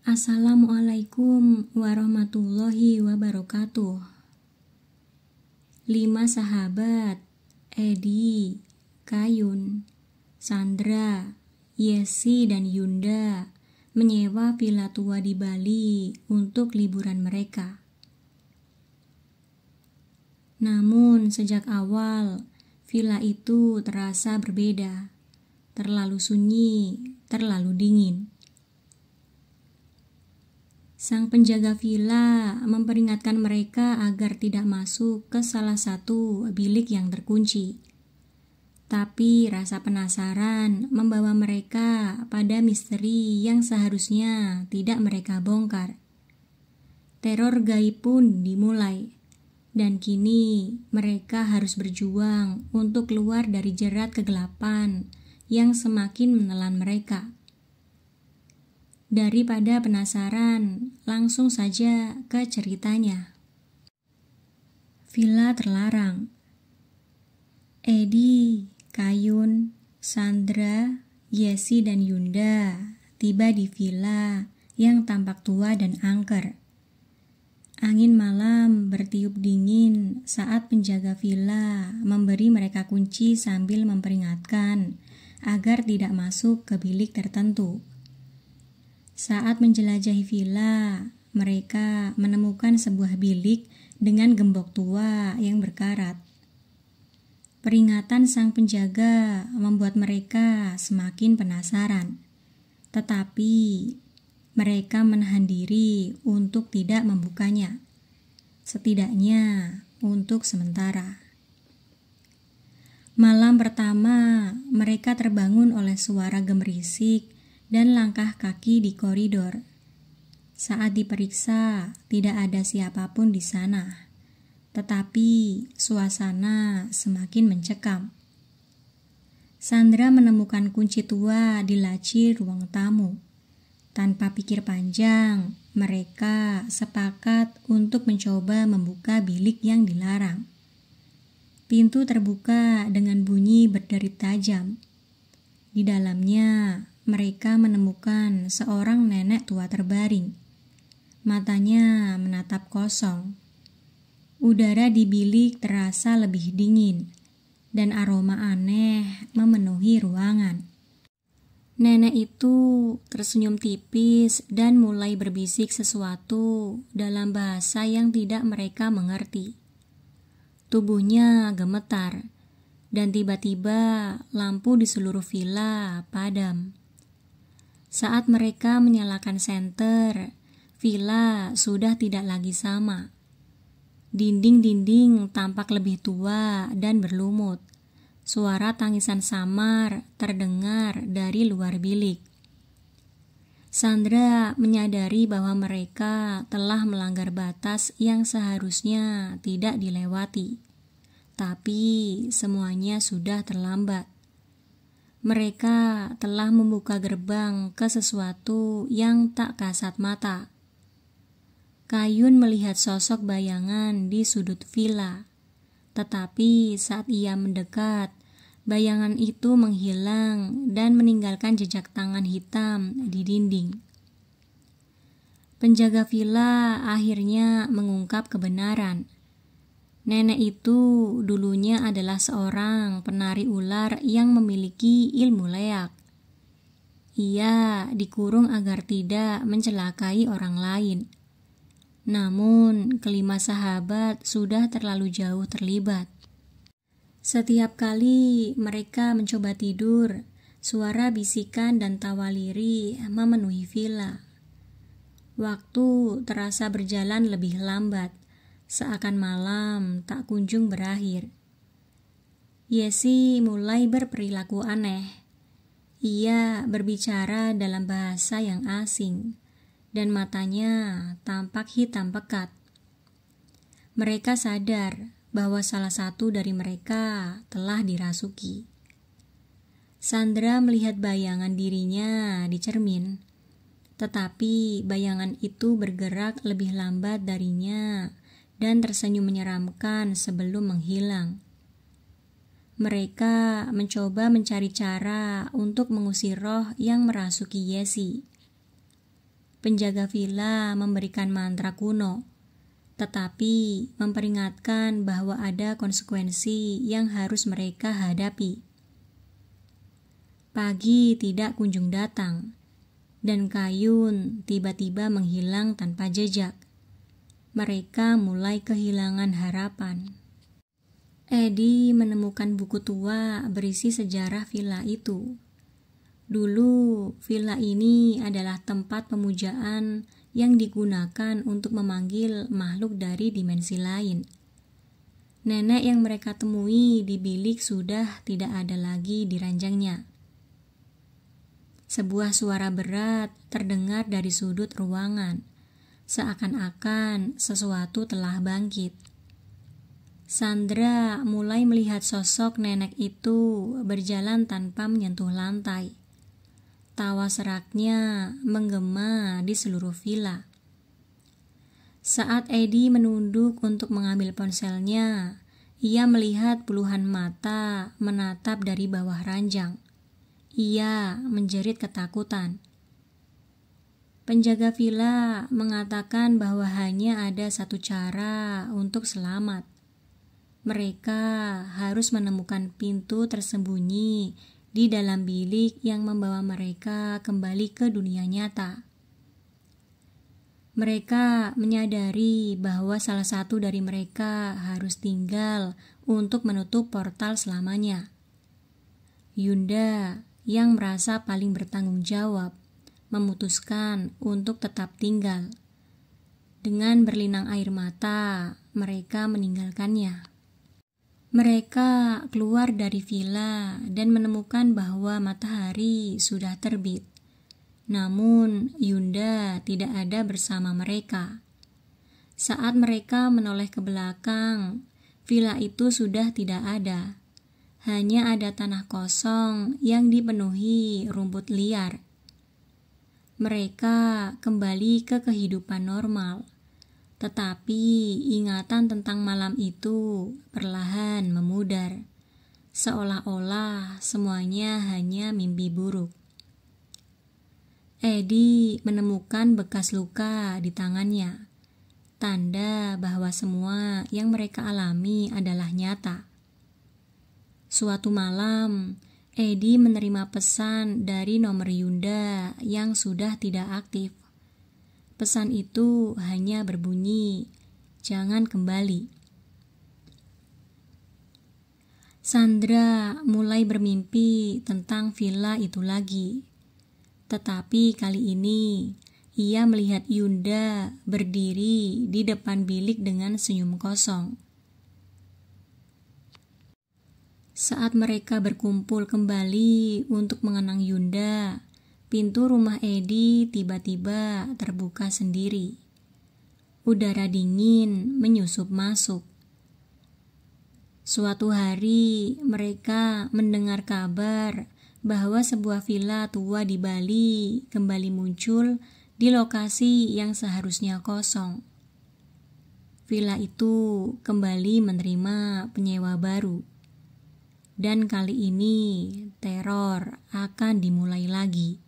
Assalamualaikum warahmatullahi wabarakatuh. 5 sahabat, Edi, Kayun, Sandra, Yesi, dan Yunda menyewa villa tua di Bali untuk liburan mereka. Namun sejak awal, villa itu terasa berbeda, terlalu sunyi, terlalu dingin. Sang penjaga villa memperingatkan mereka agar tidak masuk ke salah satu bilik yang terkunci. Tapi rasa penasaran membawa mereka pada misteri yang seharusnya tidak mereka bongkar. Teror gaib pun dimulai, dan kini mereka harus berjuang untuk keluar dari jerat kegelapan yang semakin menelan mereka. Daripada penasaran, langsung saja ke ceritanya. Villa terlarang. Edi, Kayun, Sandra, Yesi, dan Yunda tiba di villa yang tampak tua dan angker. Angin malam bertiup dingin saat penjaga villa memberi mereka kunci sambil memperingatkan agar tidak masuk ke bilik tertentu. Saat menjelajahi villa, mereka menemukan sebuah bilik dengan gembok tua yang berkarat. Peringatan sang penjaga membuat mereka semakin penasaran, tetapi mereka menahan diri untuk tidak membukanya, setidaknya untuk sementara. Malam pertama, mereka terbangun oleh suara gemerisik dan langkah kaki di koridor. Saat diperiksa, tidak ada siapapun di sana, tetapi suasana semakin mencekam. Sandra menemukan kunci tua di laci ruang tamu. Tanpa pikir panjang, mereka sepakat untuk mencoba membuka bilik yang dilarang. Pintu terbuka dengan bunyi berderit tajam. Di dalamnya, mereka menemukan seorang nenek tua terbaring. Matanya menatap kosong. Udara di bilik terasa lebih dingin, dan aroma aneh memenuhi ruangan. Nenek itu tersenyum tipis dan mulai berbisik sesuatu dalam bahasa yang tidak mereka mengerti. Tubuhnya gemetar, dan tiba-tiba lampu di seluruh villa padam. Saat mereka menyalakan senter, villa sudah tidak lagi sama. Dinding-dinding tampak lebih tua dan berlumut. Suara tangisan samar terdengar dari luar bilik. Sandra menyadari bahwa mereka telah melanggar batas yang seharusnya tidak dilewati. Tapi semuanya sudah terlambat. Mereka telah membuka gerbang ke sesuatu yang tak kasat mata. Kayun melihat sosok bayangan di sudut villa, tetapi saat ia mendekat, bayangan itu menghilang dan meninggalkan jejak tangan hitam di dinding. Penjaga villa akhirnya mengungkap kebenaran. Nenek itu dulunya adalah seorang penari ular yang memiliki ilmu leak. Ia dikurung agar tidak mencelakai orang lain. Namun, kelima sahabat sudah terlalu jauh terlibat. Setiap kali mereka mencoba tidur, suara bisikan dan tawa lirih memenuhi villa. Waktu terasa berjalan lebih lambat, seakan malam tak kunjung berakhir. Yesi mulai berperilaku aneh. Ia berbicara dalam bahasa yang asing, dan matanya tampak hitam pekat. Mereka sadar bahwa salah satu dari mereka telah dirasuki. Sandra melihat bayangan dirinya di cermin, tetapi bayangan itu bergerak lebih lambat darinya dan tersenyum menyeramkan sebelum menghilang. Mereka mencoba mencari cara untuk mengusir roh yang merasuki Yesi. penjaga villa memberikan mantra kuno, tetapi memperingatkan bahwa ada konsekuensi yang harus mereka hadapi. Pagi tidak kunjung datang, dan Kayun tiba-tiba menghilang tanpa jejak. Mereka mulai kehilangan harapan. Eddie menemukan buku tua berisi sejarah villa itu. Dulu, villa ini adalah tempat pemujaan yang digunakan untuk memanggil makhluk dari dimensi lain. Nenek yang mereka temui di bilik sudah tidak ada lagi di ranjangnya. Sebuah suara berat terdengar dari sudut ruangan, seakan-akan sesuatu telah bangkit. Sandra mulai melihat sosok nenek itu berjalan tanpa menyentuh lantai. Tawa seraknya menggema di seluruh villa. Saat Eddie menunduk untuk mengambil ponselnya, ia melihat puluhan mata menatap dari bawah ranjang. Ia menjerit ketakutan. Penjaga villa mengatakan bahwa hanya ada satu cara untuk selamat. Mereka harus menemukan pintu tersembunyi di dalam bilik yang membawa mereka kembali ke dunia nyata. Mereka menyadari bahwa salah satu dari mereka harus tinggal untuk menutup portal selamanya. Yunda, yang merasa paling bertanggung jawab, memutuskan untuk tetap tinggal. Dengan berlinang air mata, mereka meninggalkannya. Mereka keluar dari villa dan menemukan bahwa matahari sudah terbit. Namun, Yunda tidak ada bersama mereka. Saat mereka menoleh ke belakang, villa itu sudah tidak ada. Hanya ada tanah kosong yang dipenuhi rumput liar. Mereka kembali ke kehidupan normal. Tetapi ingatan tentang malam itu perlahan memudar, seolah-olah semuanya hanya mimpi buruk. Eddie menemukan bekas luka di tangannya, tanda bahwa semua yang mereka alami adalah nyata. Suatu malam, Eddie menerima pesan dari nomor Yunda yang sudah tidak aktif. Pesan itu hanya berbunyi, "Jangan kembali." Sandra mulai bermimpi tentang villa itu lagi. Tetapi kali ini, ia melihat Yunda berdiri di depan bilik dengan senyum kosong. Saat mereka berkumpul kembali untuk mengenang Yunda, pintu rumah Eddie tiba-tiba terbuka sendiri. Udara dingin menyusup masuk. Suatu hari, mereka mendengar kabar bahwa sebuah villa tua di Bali kembali muncul di lokasi yang seharusnya kosong. Villa itu kembali menerima penyewa baru. Dan kali ini, teror akan dimulai lagi.